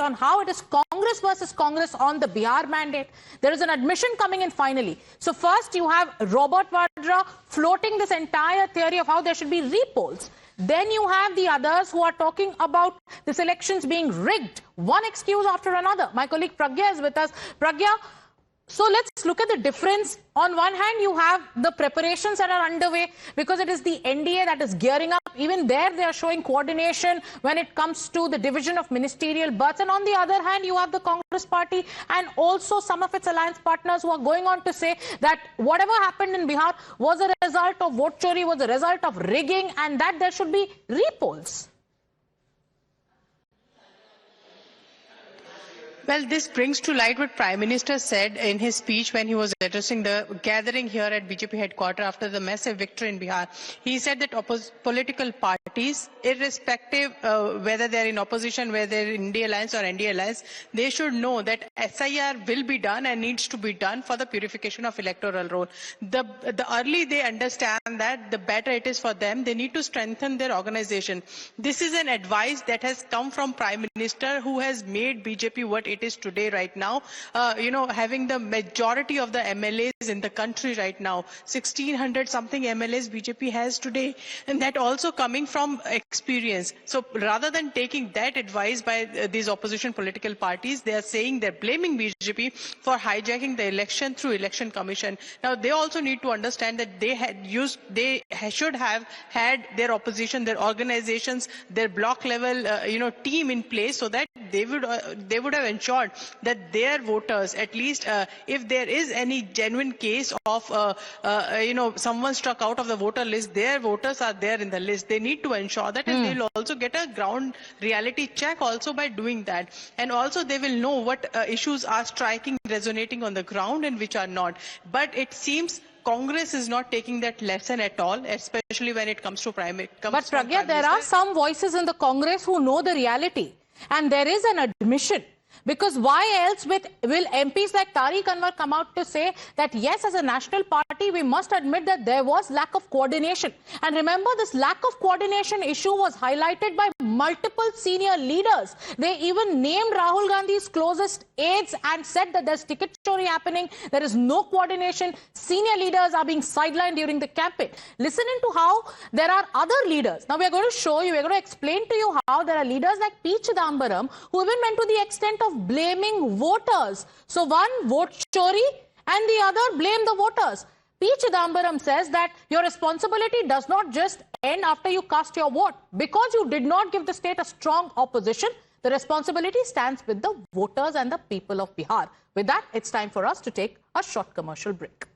on how it is Congress versus Congress on the Bihar mandate. There is an admission coming in finally. So first you have Robert Vadra floating this entire theory of how there should be repolls. Then you have the others who are talking about this elections being rigged. One excuse after another. My colleague Pragya is with us. Pragya, so let's look at the difference. On one hand, you have the preparations that are underway because it is the NDA that is gearing up. Even there, they are showing coordination when it comes to the division of ministerial berths. And on the other hand, you have the Congress party and also some of its alliance partners who are going on to say that whatever happened in Bihar was a result of vote chori, was a result of rigging, and that there should be repolls. Well, this brings to light what Prime Minister said in his speech when he was addressing the gathering here at BJP headquarters after the massive victory in Bihar. He said that political parties, irrespective whether they're in opposition, whether they're in India Alliance or NDA Alliance, they should know that SIR will be done and needs to be done for the purification of electoral roll. The early they understand that, the better it is for them. They need to strengthen their organization. This is an advice that has come from Prime Minister, who has made BJP what it is today right now, having the majority of the MLAs in the country right now, 1600 something MLAs BJP has today, and that also coming from experience. So rather than taking that advice by these opposition political parties, they are saying they're blaming BJP for hijacking the election through Election Commission. Now they also need to understand that they should have had their opposition, their organizations, their block level team in place, so that they would have ensured that their voters, at least if there is any genuine case of someone struck out of the voter list, their voters are there in the list. They need to ensure that, and they will also get a ground reality check also by doing that. And also they will know what issues are striking, resonating on the ground and which are not. But it seems Congress is not taking that lesson at all, especially when it comes to primary. But Pragya, there are some voices in the Congress who know the reality, and there is an admission. Because why else will MPs like Tariq Anwar come out to say that yes, as a national party, we must admit that there was lack of coordination. And remember, this lack of coordination issue was highlighted by multiple senior leaders. They even named Rahul Gandhi's closest aides and said that there's ticket chori happening, there is no coordination, senior leaders are being sidelined during the campaign. Listen into how there are other leaders. Now, we're going to show you, we're going to explain to you how there are leaders like P. Chidambaram who even went to the extent of blaming voters. So one, vote chori, and the other, blame the voters. P. Chidambaram says that your responsibility does not just end after you cast your vote. Because you did not give the state a strong opposition, the responsibility stands with the voters and the people of Bihar. With that, it's time for us to take a short commercial break.